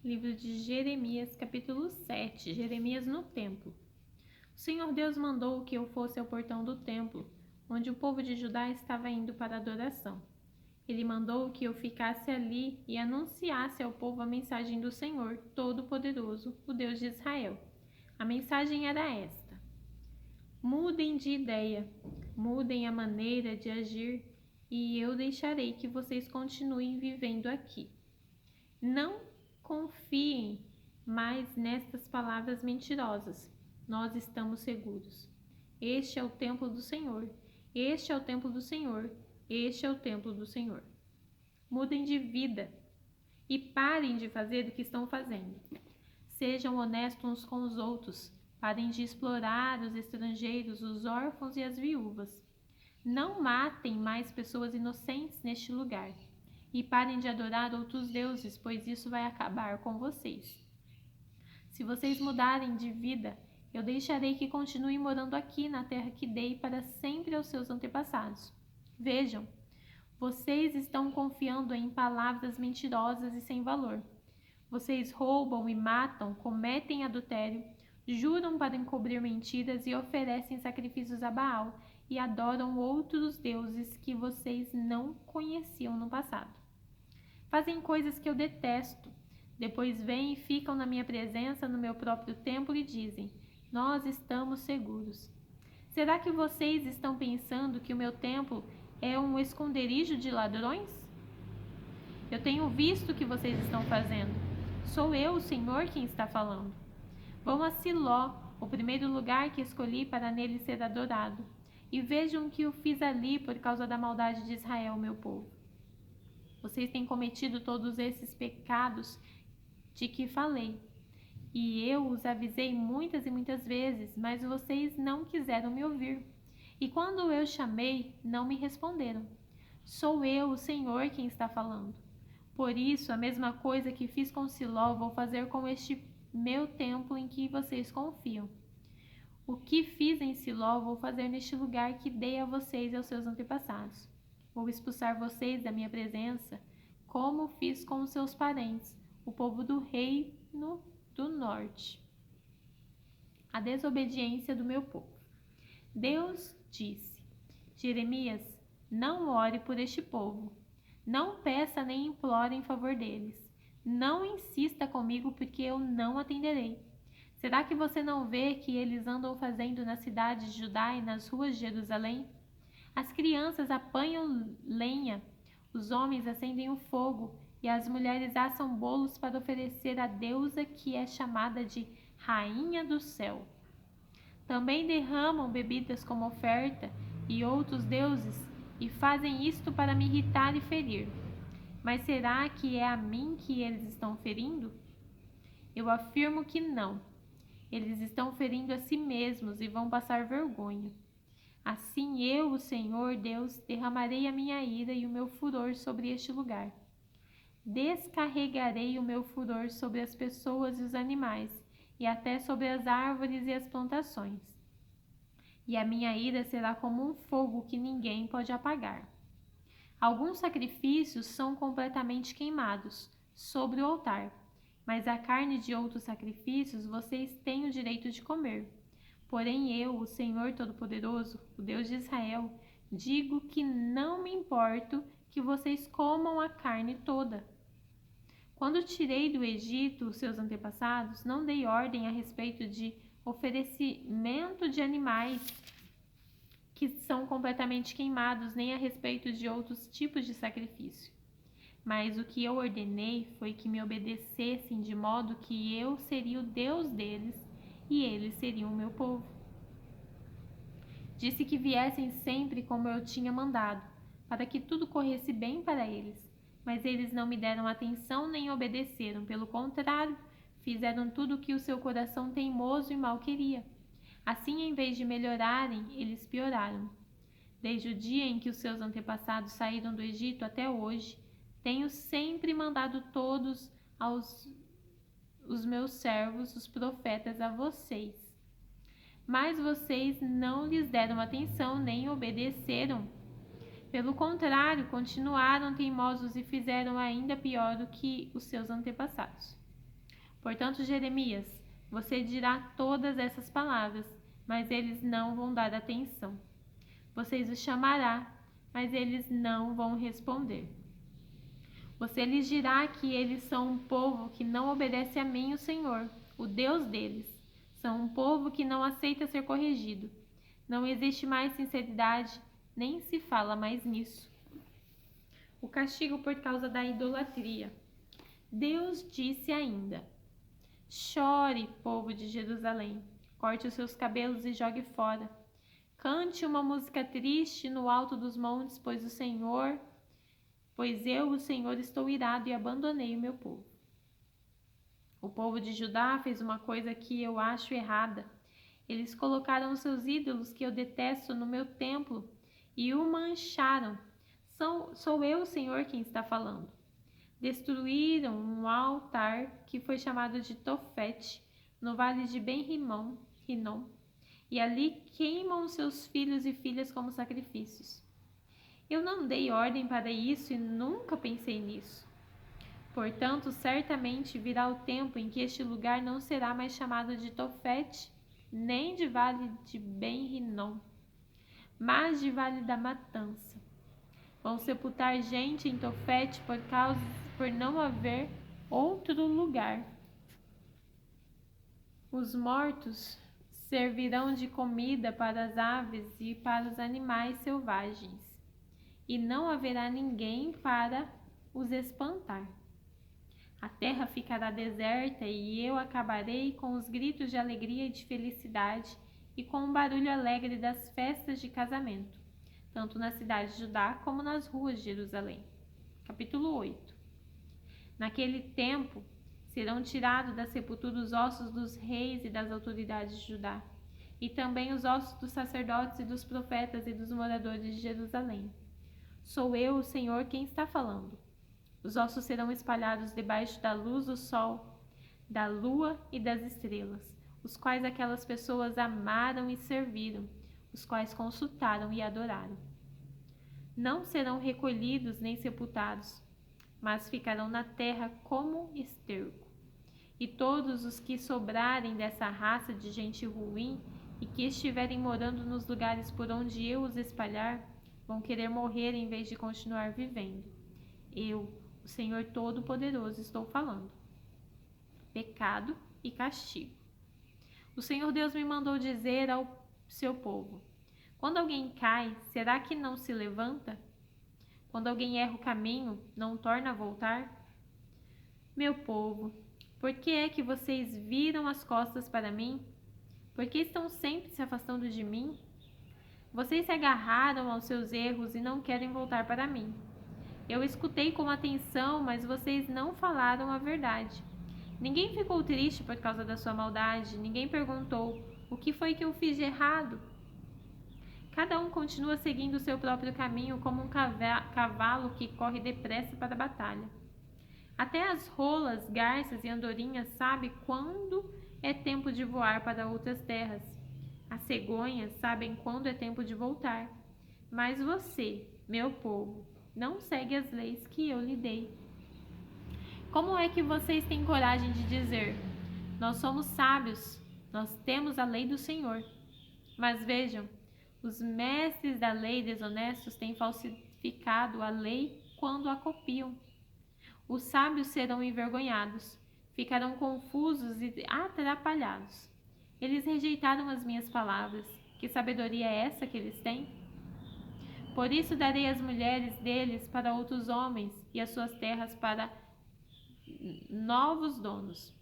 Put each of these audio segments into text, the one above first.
Livro de Jeremias, capítulo 7. Jeremias no templo. O Senhor Deus mandou que eu fosse ao portão do templo, onde o povo de Judá estava indo para a adoração. Ele mandou que eu ficasse ali e anunciasse ao povo a mensagem do Senhor Todo-Poderoso, o Deus de Israel. A mensagem era esta: mudem de ideia, mudem a maneira de agir, e eu deixarei que vocês continuem vivendo aqui. Não confiem mais nestas palavras mentirosas. Nós estamos seguros. Este é o templo do Senhor. Este é o templo do Senhor. Este é o templo do Senhor. Mudem de vida e parem de fazer o que estão fazendo. Sejam honestos uns com os outros. Parem de explorar os estrangeiros, os órfãos e as viúvas. Não matem mais pessoas inocentes neste lugar. E parem de adorar outros deuses, pois isso vai acabar com vocês. Se vocês mudarem de vida, eu deixarei que continuem morando aqui na terra que dei para sempre aos seus antepassados. Vejam, vocês estão confiando em palavras mentirosas e sem valor. Vocês roubam e matam, cometem adultério, juram para encobrir mentiras e oferecem sacrifícios a Baal e adoram outros deuses que vocês não conheciam no passado. Fazem coisas que eu detesto. Depois vêm e ficam na minha presença no meu próprio templo e dizem: nós estamos seguros. Será que vocês estão pensando que o meu templo é um esconderijo de ladrões? Eu tenho visto o que vocês estão fazendo. Sou eu, o Senhor, quem está falando. Vão a Siló, o primeiro lugar que escolhi para nele ser adorado, e vejam o que eu fiz ali por causa da maldade de Israel, meu povo. Vocês têm cometido todos esses pecados de que falei, e eu os avisei muitas e muitas vezes, mas vocês não quiseram me ouvir. E quando eu chamei, não me responderam. Sou eu, o Senhor, quem está falando. Por isso, a mesma coisa que fiz com Siló, vou fazer com este meu templo em que vocês confiam. O que fiz em Siló, vou fazer neste lugar que dei a vocês e aos seus antepassados. Vou expulsar vocês da minha presença, como fiz com os seus parentes, o povo do reino do norte. A desobediência do meu povo. Deus disse: Jeremias, não ore por este povo. Não peça nem implore em favor deles. Não insista comigo, porque eu não atenderei. Será que você não vê que eles andam fazendo na cidade de Judá e nas ruas de Jerusalém? As crianças apanham lenha, os homens acendem o fogo e as mulheres assam bolos para oferecer à deusa que é chamada de Rainha do Céu. Também derramam bebidas como oferta e outros deuses e fazem isto para me irritar e ferir. Mas será que é a mim que eles estão ferindo? Eu afirmo que não. Eles estão ferindo a si mesmos e vão passar vergonha. Assim eu, o Senhor Deus, derramarei a minha ira e o meu furor sobre este lugar. Descarregarei o meu furor sobre as pessoas e os animais, e até sobre as árvores e as plantações. E a minha ira será como um fogo que ninguém pode apagar. Alguns sacrifícios são completamente queimados sobre o altar, mas a carne de outros sacrifícios vocês têm o direito de comer. Porém eu, o Senhor Todo-Poderoso, o Deus de Israel, digo que não me importo que vocês comam a carne toda. Quando tirei do Egito os seus antepassados, não dei ordem a respeito de oferecimento de animais que são completamente queimados, nem a respeito de outros tipos de sacrifício. Mas o que eu ordenei foi que me obedecessem, de modo que eu seria o Deus deles e eles seriam o meu povo. Disse que viessem sempre como eu tinha mandado, para que tudo corresse bem para eles. Mas eles não me deram atenção nem obedeceram, pelo contrário, fizeram tudo o que o seu coração teimoso e mal queria. Assim, em vez de melhorarem, eles pioraram. Desde o dia em que os seus antepassados saíram do Egito até hoje, tenho sempre mandado todos os meus servos, os profetas, a vocês. Mas vocês não lhes deram atenção nem obedeceram. Pelo contrário, continuaram teimosos e fizeram ainda pior do que os seus antepassados. Portanto, Jeremias, você dirá todas essas palavras, mas eles não vão dar atenção. Vocês os chamará, mas eles não vão responder. Você lhes dirá que eles são um povo que não obedece a mim, o Senhor, o Deus deles. São um povo que não aceita ser corrigido. Não existe mais sinceridade, nem se fala mais nisso. O castigo por causa da idolatria. Deus disse ainda: chore, povo de Jerusalém, corte os seus cabelos e jogue fora. Cante uma música triste no alto dos montes, pois eu, o Senhor, estou irado e abandonei o meu povo. O povo de Judá fez uma coisa que eu acho errada. Eles colocaram os seus ídolos que eu detesto no meu templo e o mancharam. Sou eu, o Senhor, quem está falando. Destruíram um altar que foi chamado de Tofete, no vale de Ben-Rinom, e ali queimam seus filhos e filhas como sacrifícios. Eu não dei ordem para isso e nunca pensei nisso. Portanto, certamente virá o tempo em que este lugar não será mais chamado de Tofete, nem de vale de Ben-Rinom, mas de vale da matança. Vão sepultar gente em Tofete por não haver outro lugar. Os mortos servirão de comida para as aves e para os animais selvagens, e não haverá ninguém para os espantar. A terra ficará deserta e eu acabarei com os gritos de alegria e de felicidade e com o barulho alegre das festas de casamento, tanto na cidade de Judá como nas ruas de Jerusalém. Capítulo 8. Naquele tempo serão tirados da sepultura os ossos dos reis e das autoridades de Judá, e também os ossos dos sacerdotes e dos profetas e dos moradores de Jerusalém. Sou eu, o Senhor, quem está falando. Os ossos serão espalhados debaixo da luz do sol, da lua e das estrelas, os quais aquelas pessoas amaram e serviram, os quais consultaram e adoraram. Não serão recolhidos nem sepultados, mas ficarão na terra como esterco. E todos os que sobrarem dessa raça de gente ruim e que estiverem morando nos lugares por onde eu os espalhar, vão querer morrer em vez de continuar vivendo. Eu, o Senhor Todo-Poderoso, estou falando. Pecado e castigo. O Senhor Deus me mandou dizer ao seu povo: quando alguém cai, será que não se levanta? Quando alguém erra o caminho, não torna a voltar? Meu povo, por que é que vocês viram as costas para mim? Por que estão sempre se afastando de mim? Vocês se agarraram aos seus erros e não querem voltar para mim. Eu escutei com atenção, mas vocês não falaram a verdade. Ninguém ficou triste por causa da sua maldade, ninguém perguntou: o que foi que eu fiz de errado? Cada um continua seguindo o seu próprio caminho como um cavalo que corre depressa para a batalha. Até as rolas, garças e andorinhas sabem quando é tempo de voar para outras terras. As cegonhas sabem quando é tempo de voltar. Mas você, meu povo, não segue as leis que eu lhe dei. Como é que vocês têm coragem de dizer: nós somos sábios, nós temos a lei do Senhor? Mas vejam, os mestres da lei desonestos têm falsificado a lei quando a copiam. Os sábios serão envergonhados, ficarão confusos e atrapalhados. Eles rejeitaram as minhas palavras. Que sabedoria é essa que eles têm? Por isso darei as mulheres deles para outros homens e as suas terras para novos donos.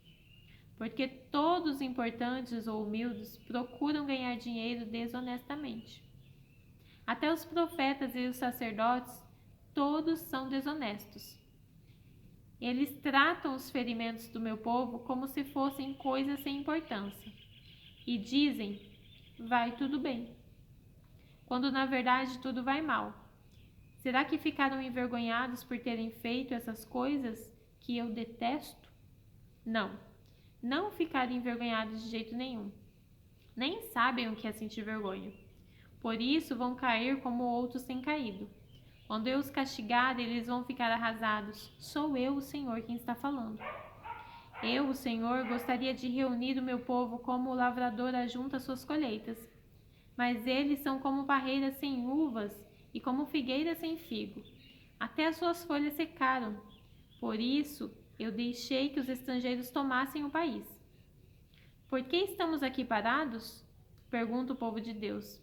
Porque todos importantes ou humildes procuram ganhar dinheiro desonestamente. Até os profetas e os sacerdotes, todos são desonestos. Eles tratam os ferimentos do meu povo como se fossem coisas sem importância. E dizem: vai tudo bem, quando na verdade tudo vai mal. Será que ficaram envergonhados por terem feito essas coisas que eu detesto? Não ficaram envergonhados de jeito nenhum. Nem sabem o que é sentir vergonha. Por isso vão cair como outros têm caído. Quando eu os castigar, eles vão ficar arrasados. Sou eu, o Senhor, quem está falando. Eu, o Senhor, gostaria de reunir o meu povo como o lavrador ajunta suas colheitas. Mas eles são como parreiras sem uvas e como figueiras sem figo. Até as suas folhas secaram. Por isso, eu deixei que os estrangeiros tomassem o país. Por que estamos aqui parados? Pergunta o povo de Deus.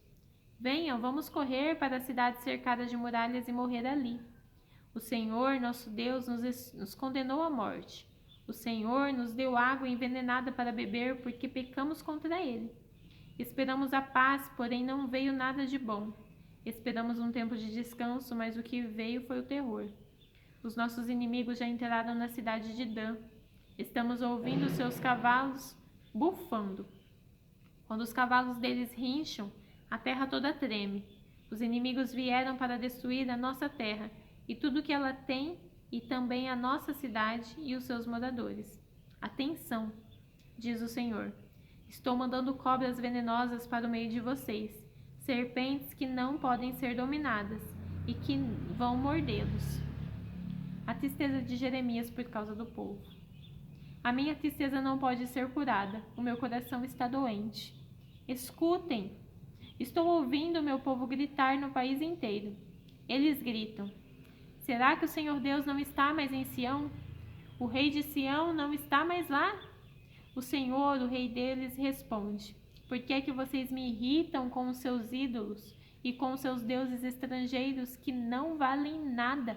Venham, vamos correr para a cidade cercada de muralhas e morrer ali. O Senhor, nosso Deus, nos condenou à morte. O Senhor nos deu água envenenada para beber porque pecamos contra ele. Esperamos a paz, porém não veio nada de bom. Esperamos um tempo de descanso, mas o que veio foi o terror. Os nossos inimigos já entraram na cidade de Dan. Estamos ouvindo seus cavalos bufando. Quando os cavalos deles rincham, a terra toda treme. Os inimigos vieram para destruir a nossa terra e tudo que ela tem, e também a nossa cidade e os seus moradores. Atenção, diz o Senhor. Estou mandando cobras venenosas para o meio de vocês, serpentes que não podem ser dominadas e que vão mordê-los. A tristeza de Jeremias por causa do povo. A minha tristeza não pode ser curada, o meu coração está doente. Escutem! Estou ouvindo o meu povo gritar no país inteiro. Eles gritam: será que o Senhor Deus não está mais em Sião? O rei de Sião não está mais lá? O Senhor, o rei deles, responde: por que é que vocês me irritam com os seus ídolos e com os seus deuses estrangeiros que não valem nada?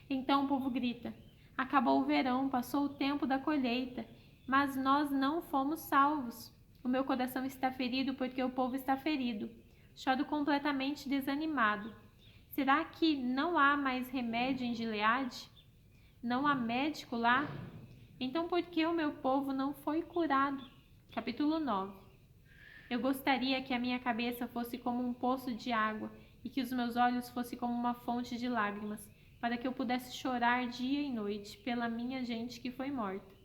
Então o povo grita: acabou o verão, passou o tempo da colheita, mas nós não fomos salvos. O meu coração está ferido porque o povo está ferido. Choro completamente desanimado. Será que não há mais remédio em Gileade? Não há médico lá? Então por que o meu povo não foi curado? Capítulo 9. Eu gostaria que a minha cabeça fosse como um poço de água e que os meus olhos fossem como uma fonte de lágrimas, para que eu pudesse chorar dia e noite pela minha gente que foi morta.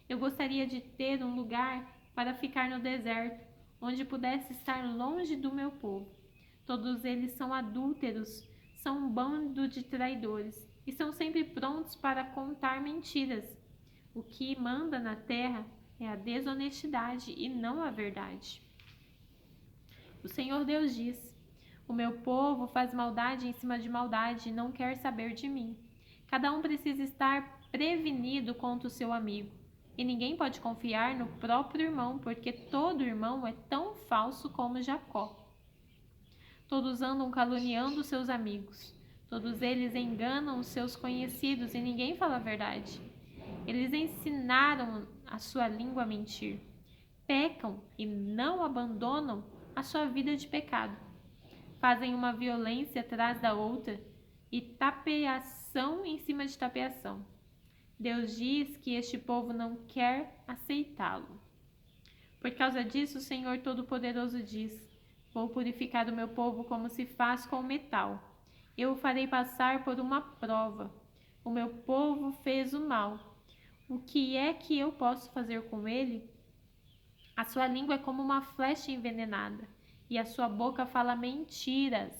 Eu gostaria de ter um lugar para ficar no deserto, onde pudesse estar longe do meu povo. Todos eles são adúlteros, são um bando de traidores e estão sempre prontos para contar mentiras. O que manda na terra é a desonestidade e não a verdade. O Senhor Deus diz: o meu povo faz maldade em cima de maldade e não quer saber de mim. Cada um precisa estar prevenido contra o seu amigo. E ninguém pode confiar no próprio irmão, porque todo irmão é tão falso como Jacó. Todos andam caluniando seus amigos. Todos eles enganam os seus conhecidos e ninguém fala a verdade. Eles ensinaram a sua língua a mentir. Pecam e não abandonam a sua vida de pecado. Fazem uma violência atrás da outra e tapeação em cima de tapeação. Deus diz que este povo não quer aceitá-lo. Por causa disso, o Senhor Todo-Poderoso diz: vou purificar o meu povo como se faz com o metal. Eu o farei passar por uma prova. O meu povo fez o mal. O que é que eu posso fazer com ele? A sua língua é como uma flecha envenenada, e a sua boca fala mentiras.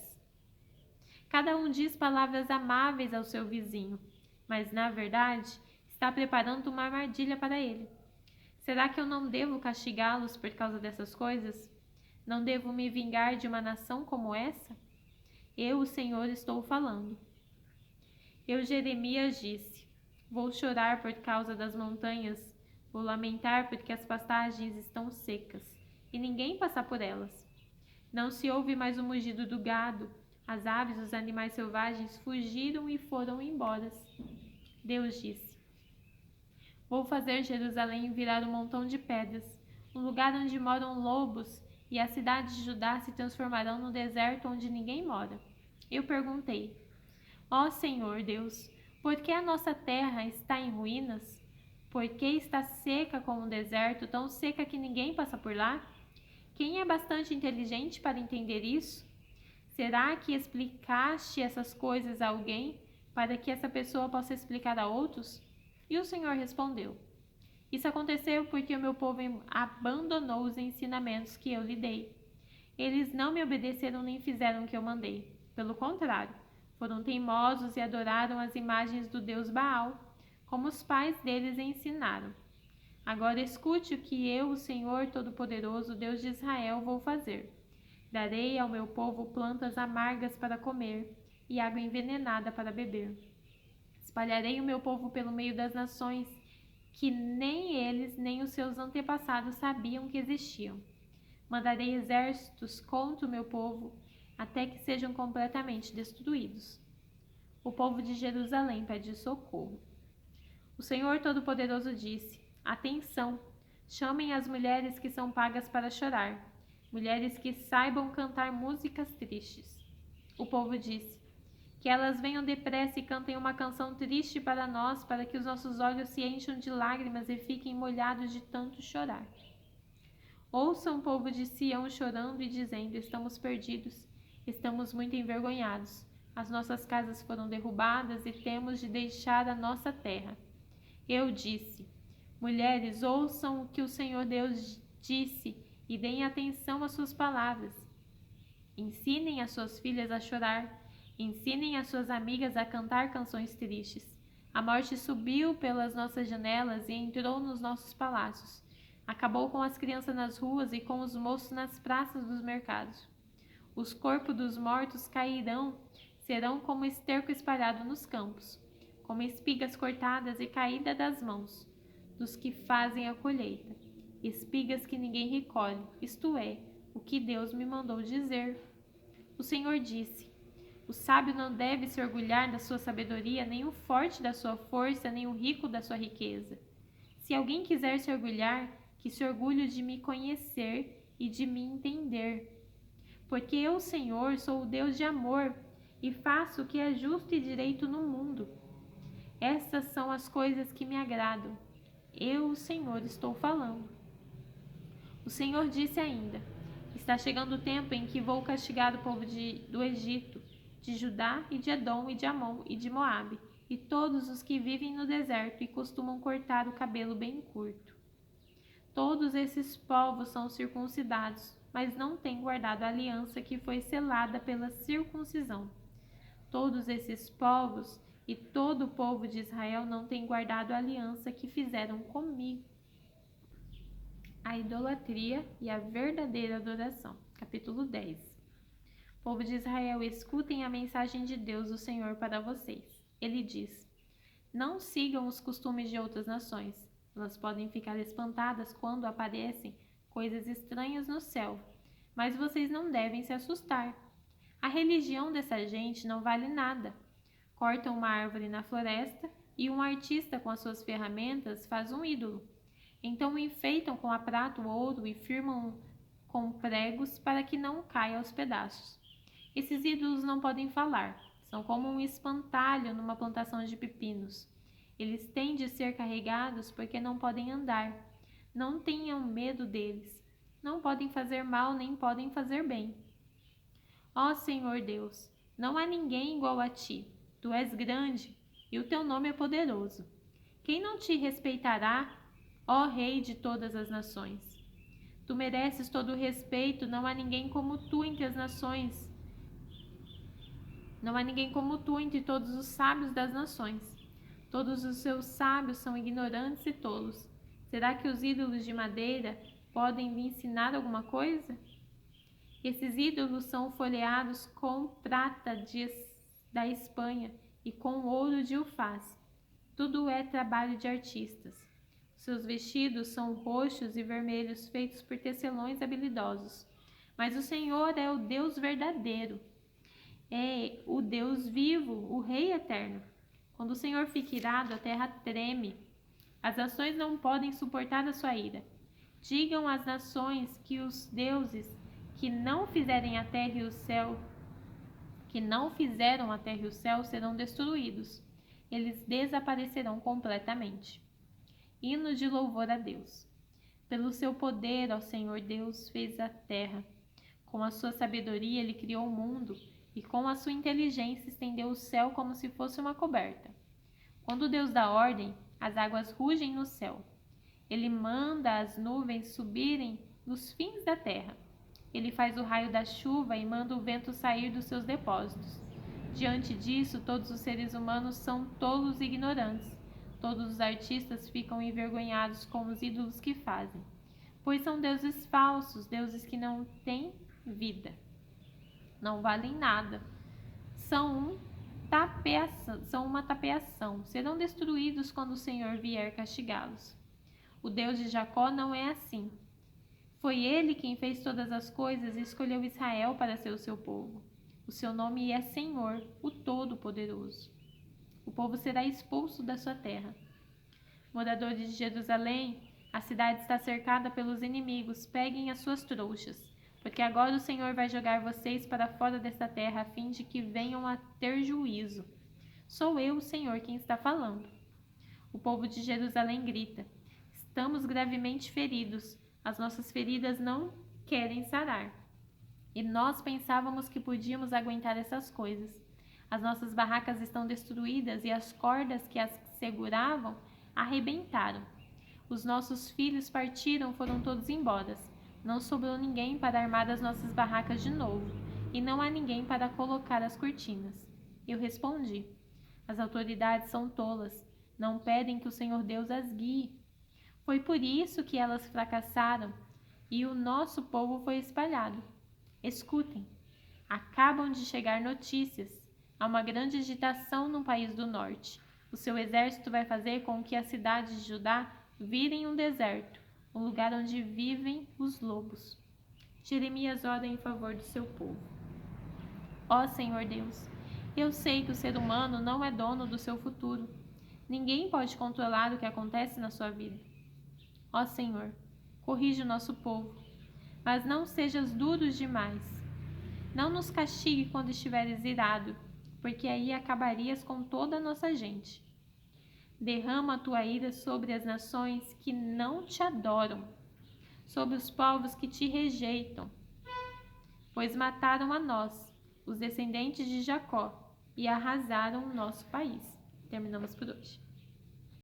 Cada um diz palavras amáveis ao seu vizinho, mas, na verdade, está preparando uma armadilha para ele. Será que eu não devo castigá-los por causa dessas coisas? Não devo me vingar de uma nação como essa? Eu, o Senhor, estou falando. Eu, Jeremias, disse: vou chorar por causa das montanhas, vou lamentar porque as pastagens estão secas, e ninguém passa por elas. Não se ouve mais o mugido do gado, as aves, os animais selvagens fugiram e foram embora. Deus disse: vou fazer Jerusalém virar um montão de pedras, um lugar onde moram lobos, e as cidades de Judá se transformarão no deserto onde ninguém mora. Eu perguntei: ó Senhor Deus, por que a nossa terra está em ruínas? Por que está seca como um deserto, tão seca que ninguém passa por lá? Quem é bastante inteligente para entender isso? Será que explicaste essas coisas a alguém, para que essa pessoa possa explicar a outros? E o Senhor respondeu: isso aconteceu porque o meu povo abandonou os ensinamentos que eu lhe dei. Eles não me obedeceram nem fizeram o que eu mandei. Pelo contrário, foram teimosos e adoraram as imagens do deus Baal, como os pais deles ensinaram. Agora escute o que eu, o Senhor Todo-Poderoso, Deus de Israel, vou fazer. Darei ao meu povo plantas amargas para comer e água envenenada para beber. Espalharei o meu povo pelo meio das nações, que nem eles nem os seus antepassados sabiam que existiam. Mandarei exércitos contra o meu povo, até que sejam completamente destruídos. O povo de Jerusalém pede socorro. O Senhor Todo-Poderoso disse: Atenção! Chamem as mulheres que são pagas para chorar, mulheres que saibam cantar músicas tristes. O povo disse: Que elas venham depressa e cantem uma canção triste para nós, para que os nossos olhos se encham de lágrimas e fiquem molhados de tanto chorar. Ouçam o povo de Sião chorando e dizendo: Estamos perdidos, estamos muito envergonhados. As nossas casas foram derrubadas e temos de deixar a nossa terra. Eu disse: Mulheres, ouçam o que o Senhor Deus disse e deem atenção às suas palavras. Ensinem as suas filhas a chorar, ensinem as suas amigas a cantar canções tristes. A morte subiu pelas nossas janelas e entrou nos nossos palácios. Acabou com as crianças nas ruas e com os moços nas praças dos mercados. Os corpos dos mortos cairão, serão como esterco espalhado nos campos, como espigas cortadas e caídas das mãos dos que fazem a colheita, espigas que ninguém recolhe, isto é, o que Deus me mandou dizer. O Senhor disse: O sábio não deve se orgulhar da sua sabedoria, nem o forte da sua força, nem o rico da sua riqueza. Se alguém quiser se orgulhar, que se orgulhe de me conhecer e de me entender. Porque eu, Senhor, sou o Deus de amor e faço o que é justo e direito no mundo. Essas são as coisas que me agradam. Eu, o Senhor, estou falando. O Senhor disse ainda: Está chegando o tempo em que vou castigar o povo do Egito, de Judá e de Edom e de Amon e de Moabe, e todos os que vivem no deserto e costumam cortar o cabelo bem curto. Todos esses povos são circuncidados, mas não têm guardado a aliança que foi selada pela circuncisão. Todos esses povos e todo o povo de Israel não têm guardado a aliança que fizeram comigo. A idolatria e a verdadeira adoração. Capítulo 10. Povo de Israel, escutem a mensagem de Deus, o Senhor, para vocês. Ele diz: Não sigam os costumes de outras nações. Elas podem ficar espantadas quando aparecem coisas estranhas no céu, mas vocês não devem se assustar. A religião dessa gente não vale nada. Cortam uma árvore na floresta e um artista com as suas ferramentas faz um ídolo. Então o enfeitam com a prata ou ouro e firmam com pregos para que não caia aos pedaços. Esses ídolos não podem falar, são como um espantalho numa plantação de pepinos. Eles têm de ser carregados porque não podem andar. Não tenham medo deles. Não podem fazer mal nem podem fazer bem. Ó Senhor Deus, não há ninguém igual a ti. Tu és grande e o teu nome é poderoso. Quem não te respeitará, ó Rei de todas as nações? Tu mereces todo o respeito, não há ninguém como tu entre as nações. Não há ninguém como tu entre todos os sábios das nações. Todos os seus sábios são ignorantes e tolos. Será que os ídolos de madeira podem me ensinar alguma coisa? Esses ídolos são folheados com prata da Espanha e com ouro de Ufaz. Tudo é trabalho de artistas. Seus vestidos são roxos e vermelhos, feitos por tecelões habilidosos. Mas o Senhor é o Deus verdadeiro. É o Deus vivo, o Rei eterno. Quando o Senhor fica irado, a terra treme. As nações não podem suportar a sua ira. Digam às nações que os deuses que não fizeram a terra e o céu serão destruídos. Eles desaparecerão completamente. Hino de louvor a Deus. Pelo seu poder, ó Senhor Deus, fez a terra. Com a sua sabedoria ele criou o mundo, e com a sua inteligência estendeu o céu como se fosse uma coberta. Quando Deus dá ordem, as águas rugem no céu. Ele manda as nuvens subirem nos fins da terra. Ele faz o raio da chuva e manda o vento sair dos seus depósitos. Diante disso, todos os seres humanos são tolos e ignorantes. Todos os artistas ficam envergonhados com os ídolos que fazem, pois são deuses falsos, deuses que não têm vida, não valem nada. São uma tapeação. Serão destruídos quando o Senhor vier castigá-los. O Deus de Jacó não é assim. Foi ele quem fez todas as coisas e escolheu Israel para ser o seu povo. O seu nome é Senhor, o Todo-Poderoso. O povo será expulso da sua terra. Moradores de Jerusalém, a cidade está cercada pelos inimigos. Peguem as suas trouxas, porque agora o Senhor vai jogar vocês para fora desta terra, a fim de que venham a ter juízo. Sou eu, o Senhor, quem está falando. O povo de Jerusalém grita: estamos gravemente feridos. As nossas feridas não querem sarar. E nós pensávamos que podíamos aguentar essas coisas. As nossas barracas estão destruídas e as cordas que as seguravam arrebentaram. Os nossos filhos partiram, foram todos embora. Não sobrou ninguém para armar as nossas barracas de novo, e não há ninguém para colocar as cortinas. Eu respondi: as autoridades são tolas, não pedem que o Senhor Deus as guie. Foi por isso que elas fracassaram e o nosso povo foi espalhado. Escutem, acabam de chegar notícias. Há uma grande agitação no país do norte. O seu exército vai fazer com que as cidades de Judá virem um deserto, um lugar onde vivem os lobos. Jeremias ora em favor do seu povo. Ó Senhor Deus, eu sei que o ser humano não é dono do seu futuro. Ninguém pode controlar o que acontece na sua vida. Ó Senhor, corrige o nosso povo, mas não sejas duros demais. Não nos castigue quando estiveres irado, porque aí acabarias com toda a nossa gente. Derrama a tua ira sobre as nações que não te adoram, sobre os povos que te rejeitam, pois mataram a nós, os descendentes de Jacó, e arrasaram o nosso país. Terminamos por hoje.